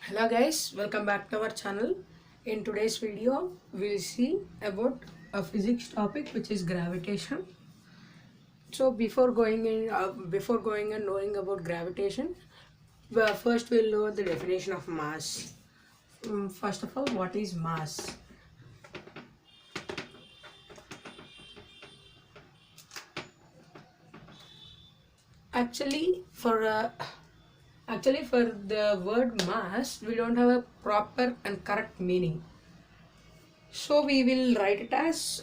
Hello guys, welcome back to our channel. In today's video, we'll see about a physics topic which is gravitation. So before going and knowing about gravitation, first we'll know the definition of mass. First of all, what is mass? Actually, for the word mass, we don't have a proper and correct meaning. So we will write it as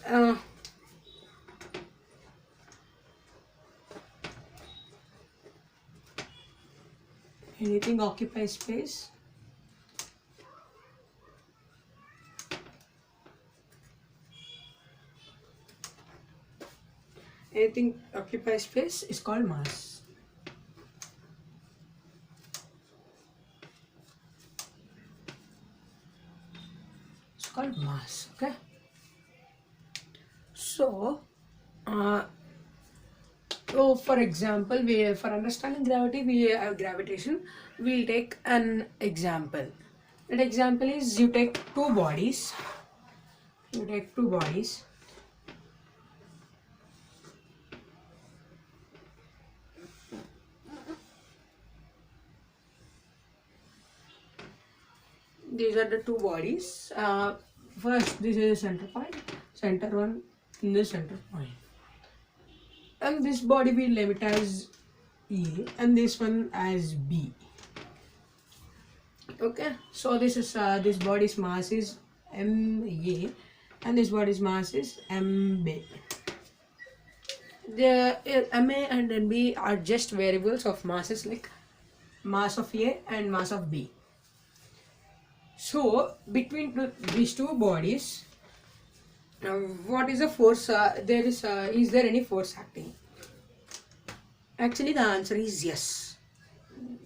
anything occupies space is called mass. It's called mass. Okay. So, for example, for understanding gravity, we have gravitation. We'll take an example. That example is you take two bodies. These are the two bodies. First, this is the center point. Center one in the center point. And this body we name it as A and this one as B. Okay, so this body's mass is MA and this body's mass is MB. The MA and MB are just variables of masses like mass of A and mass of B. So between these two bodies, what is the force? Is there any force acting? Actually, the answer is yes.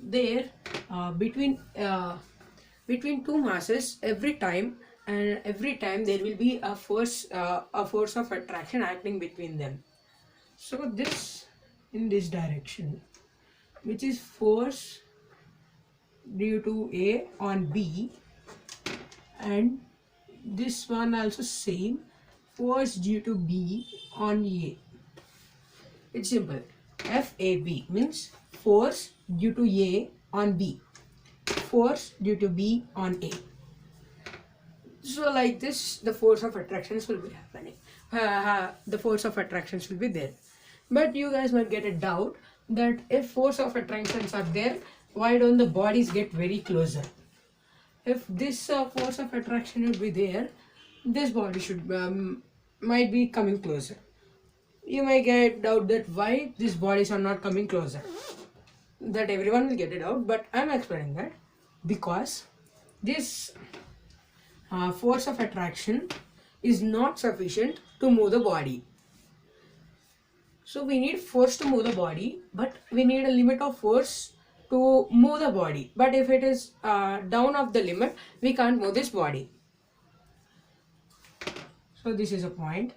There, between two masses, every time there will be a force of attraction acting between them. So this in this direction, which is force due to A on B, and this one also same, force due to B on A. It's simple. FAB means force due to A on B, force due to B on A. So like this, the force of attractions will be happening. The force of attractions will be there. But you guys might get a doubt that if force of attractions are there, why don't the bodies get very closer? If this force of attraction would be there, this body should might be coming closer. You may get doubt that why these bodies are not coming closer. That everyone will get it out, but I'm explaining that because this force of attraction is not sufficient to move the body. So we need force to move the body, but we need a limit of force to move the body. But if it is down of the limit, we can't move this body. So this is a point.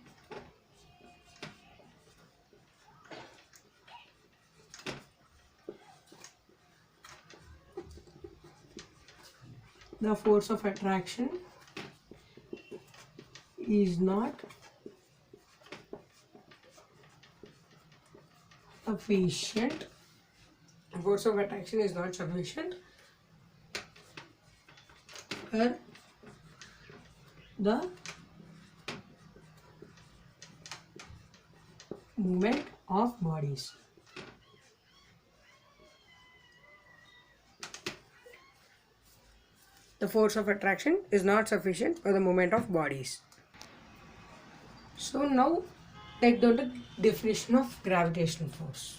The force of attraction is not sufficient. Force of attraction is not sufficient for the movement of bodies. The force of attraction is not sufficient for the movement of bodies. So now take down the definition of gravitational force.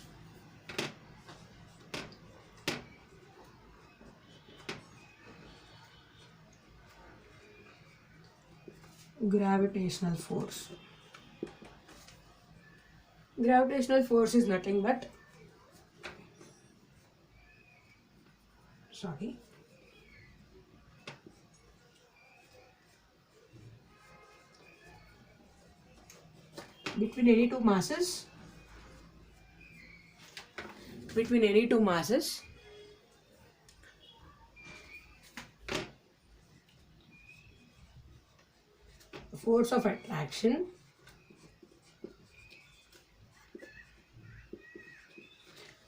Gravitational force. Gravitational force is nothing but between any two masses force of attraction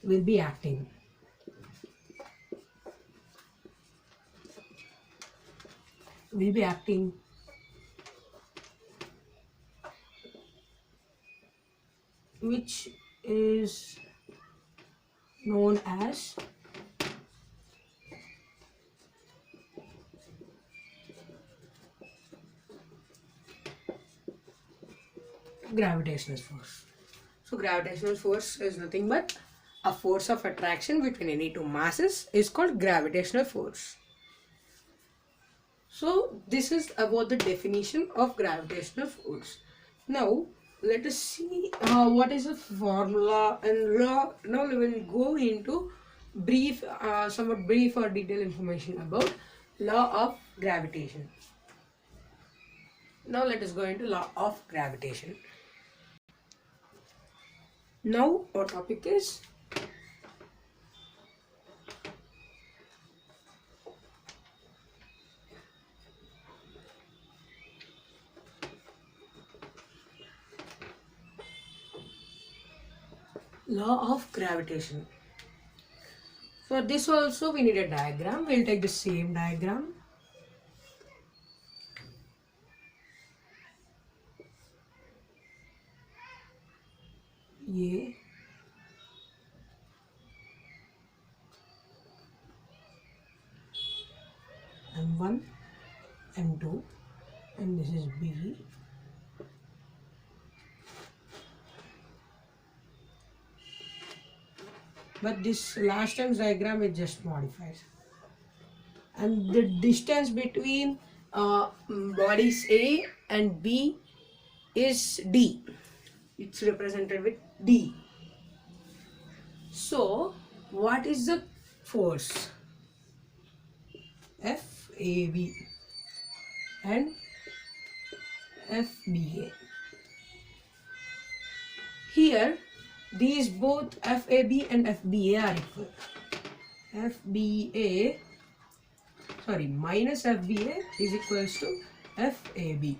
will be acting. Which is known as gravitational force. So gravitational force is nothing but a force of attraction between any two masses is called gravitational force. So this is about the definition of gravitational force. Now let us see what is the formula and law. Now we will go into somewhat brief or detailed information about law of gravitation. Now let us go into law of gravitation. Now our topic is law of gravitation. For this also we need a diagram. We'll take the same diagram. A M1 M2 and this is B. But this last time's diagram is just modified, and the distance between bodies A and B is D. It's represented with D. So what is the force? FAB and FBA. Here these both FAB and FBA are equal. Minus FBA is equals to FAB.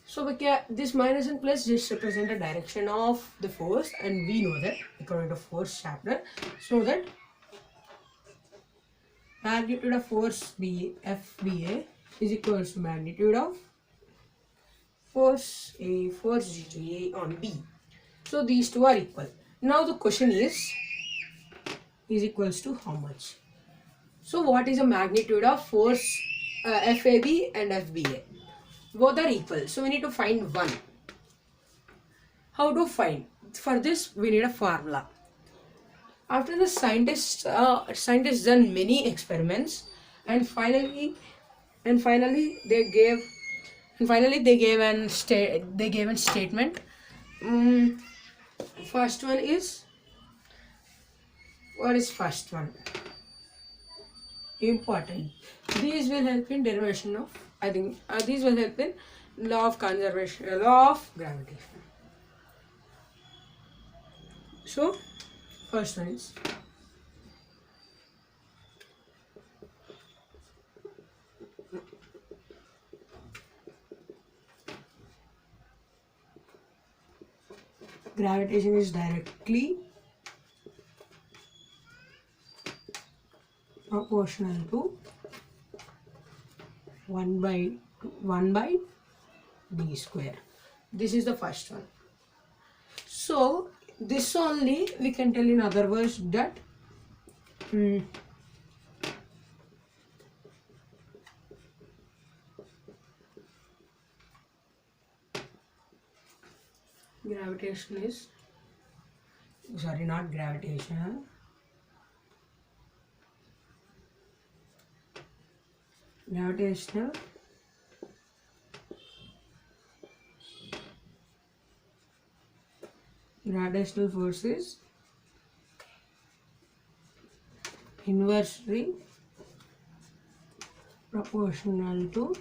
So this minus and plus just represent the direction of the force, and we know that according to force chapter, so that magnitude of force FBA is equals to magnitude of force G on B. So these two are equal. Now the question is equals to how much? So what is the magnitude of force FAB and FBA? Both are equal. So we need to find one. How to find? For this we need a formula. After the scientists done many experiments, and finally they gave a statement. First one is, what is first one? Important. These will help in derivation of, these will help in law of conservation, law of gravitation. So first one is gravitation is directly proportional to 1 by d square. This is the first one. So this only we can tell in other words that gravitation is, not gravitational, gravitational force is inversely proportional to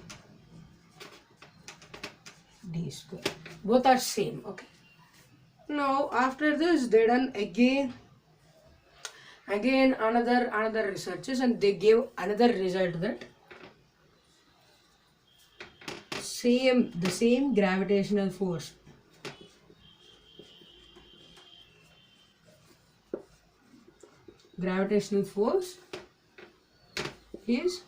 d square. Both are same. Okay. Now after this they done again another researches, and they gave another result that same gravitational force. Gravitational force is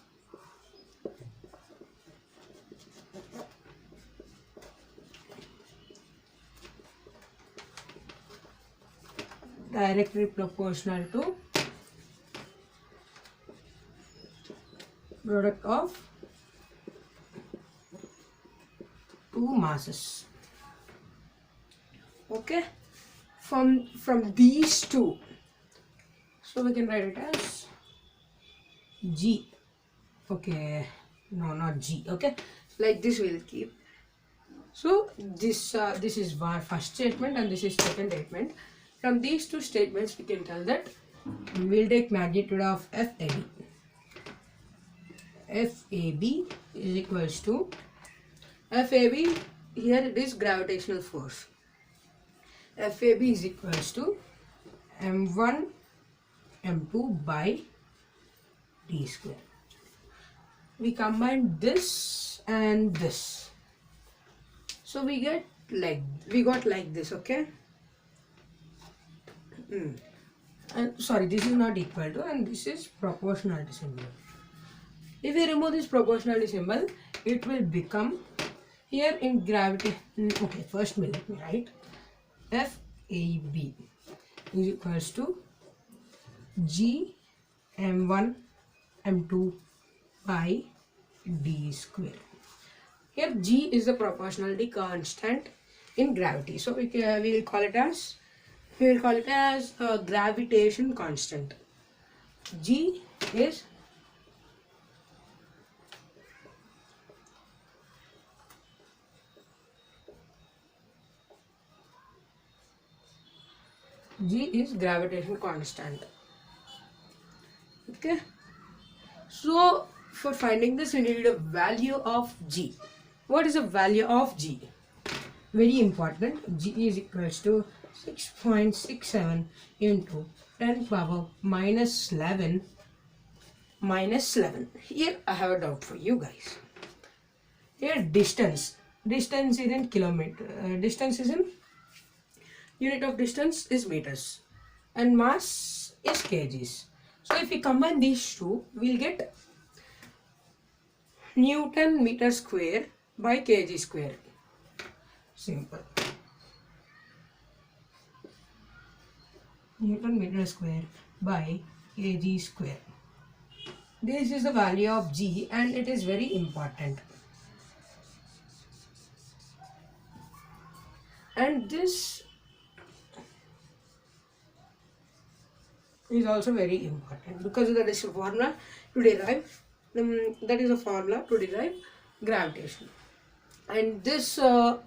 directly proportional to product of two masses. Okay, from these two, so we can write it as G. Okay, no, not G. Okay, like this we'll keep. So this is our first statement and this is second statement. From these two statements we can tell that we'll take magnitude of FAB. FAB is equals to FAB, here it is gravitational force. FAB is equals to M1 M2 by D square. We combine this and this, so we got like this. Okay, and sorry, this is not equal to, and this is proportionality symbol. If we remove this proportionality symbol, it will become here in gravity. Okay, first let me write FAB is equals to G M1 M2 by D square. Here G is the proportionality constant in gravity, so we will call it as gravitation constant. G is gravitation constant. Okay, so for finding this we need a value of G. What is the value of G? Very important. G is equals to 6.67 into 10 power minus 11 minus 11. Here I have a doubt for you guys. Here distance is in kilometer. Distance is in unit of distance is meters and mass is kgs. So if we combine these two, we'll get Newton meter square by kg square. Simple. Newton meter square by kg square. This is the value of G and it is very important. And this is also very important because that is a formula to derive gravitation. And this one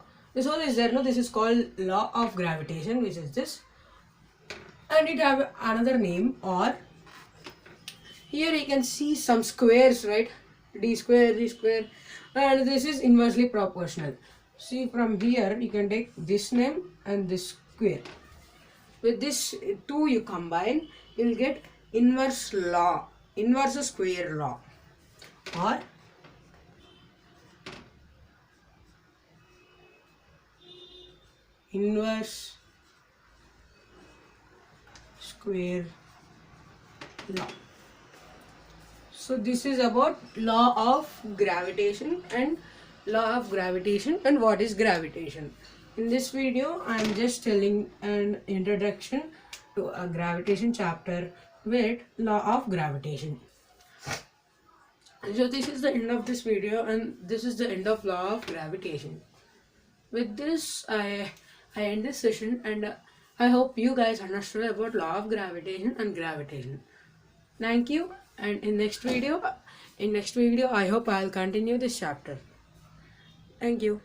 is there. No, this is called law of gravitation, which is this, and it have another name. Or here you can see some squares, right? D square, and this is inversely proportional. See, from here you can take this name and this square. With this two you combine, you will get inverse square law, or inverse square law. So this is about law of gravitation and what is gravitation. In this video I am just telling an introduction to a gravitation chapter with law of gravitation. So this is the end of this video and this is the end of law of gravitation. With this I end this session, and I hope you guys understood about law of gravitation and gravitation. Thank you, and in next video I hope I'll continue this chapter. Thank you.